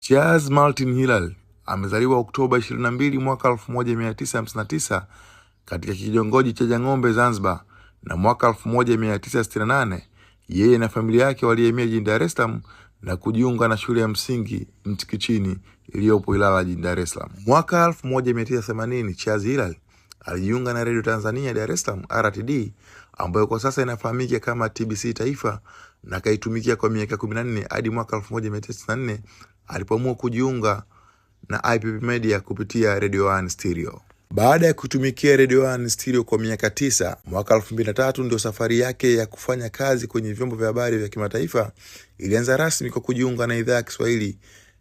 Charles Martin Hilary amezaliwa Oktoba 22 mwaka 1959 katika kitongoji cha Jang'ombe, Zanzibar, na mwaka 1968 yeye na familia yake walihamia jijini Dar es Salaam na kujiunga na shule ya msingi Mchikichini iliyopo Ilala jijini Dar es Salaam. Mwaka 1980 Charles Hilary alijiunga na Radio Tanzania Dar es Salaam RTD, ambayo kwa sasa inafahamika kama TBC Taifa, na kaitumikia kwa miaka 14 hadi mwaka 1994 alipoamua kujiunga na IPP Media kupitia Radio 1 Stereo. Baada ya kutumikia Radio 1 Stereo kwa miaka 9, mwaka 2003 ndio safari yake ya kufanya kazi kwenye vyombo vya habari vya kimataifa ilianza rasmi kwa kujiunga na idhaa ya Kiswahili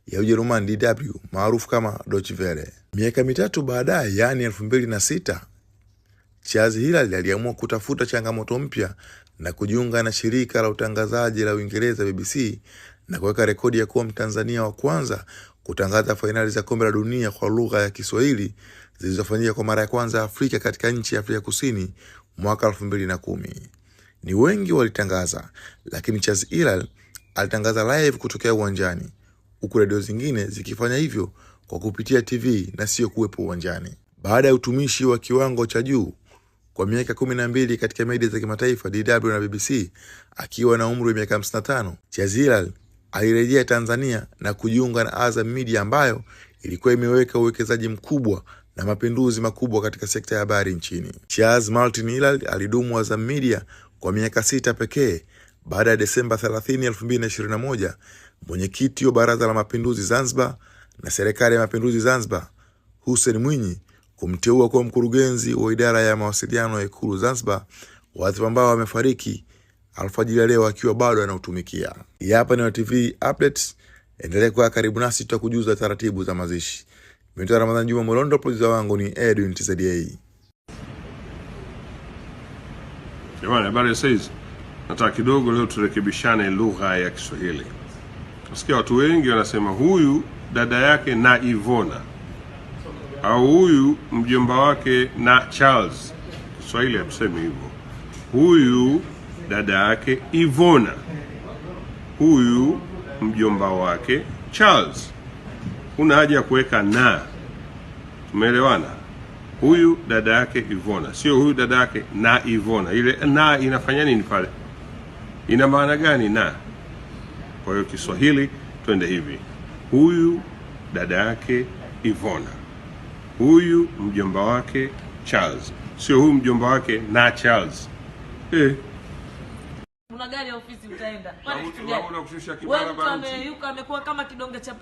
ya Ujerumani DW maarufu kama Deutsche Welle. Miaka mitatu baadaye, yani 2006, Charles Hilary aliamua kutafuta changamoto mpya na kujiunga na shirika la utangazaji la Uingereza BBC na kuweka rekodi ya kuwa Mtanzania wa kwanza kutangaza fainali za kombe la dunia kwa lugha ya Kiswahili zilizofanyika kwa mara ya kwanza Afrika katika nchi ya Afrika Kusini mwaka 2010. Ni wengi walitangaza, lakini Charles Hilary alitangaza live kutokea uwanjani, huku redio zingine zikifanya hivyo kwa kupitia TV na sio kuwepo uwanjani. Baada ya utumishi wa kiwango cha juu kwa miaka 12 katika media za kimataifa DW na BBC, akiwa na umri wa miaka 55, Charles Hilary alirejea Tanzania na kujiunga na Azam Media, ambayo ilikuwa imeweka uwekezaji mkubwa na mapinduzi makubwa katika sekta ya habari nchini. Charles Martin Hilary alidumu Azam Media kwa miaka 6 pekee baada ya Desemba 30, 2021 mwenyekiti wa Baraza la Mapinduzi Zanzibar na Serikali ya Mapinduzi Zanzibar Hussein Mwinyi kumteua kuwa mkurugenzi wa idara ya mawasiliano ya Ikulu Zanzibar, wadhifa ambao amefariki alfajiri leo akiwa bado anautumikia. Hapa ni TV Updates, endelea kuwa karibu nasi, tutakujuza taratibu za mazishi. Mimi ni Ramadhani Juma Molondo, producer wangu ni Edwin TZA. Jamani, habari sasa. Nataka kidogo leo turekebishane lugha ya Kiswahili. Nasikia watu wengi wanasema huyu dada yake na Ivona, au huyu mjomba wake na Charles. Kiswahili hatusemi hivyo. Huyu dada yake Ivona, huyu mjomba wake Charles. Una haja ya kuweka na. Tumeelewana? Huyu dada yake Ivona, sio huyu dada yake na Ivona. Ile na inafanya nini pale? Ina maana gani na? Kwa hiyo Kiswahili twende hivi. Huyu dada yake Ivona, huyu mjomba wake Charles, sio huyu mjomba wake na Charles. Una gari ya ofisi utaenda. Kwani kitu gani? Wewe mtu ameyuka amekuwa kama kidonge cha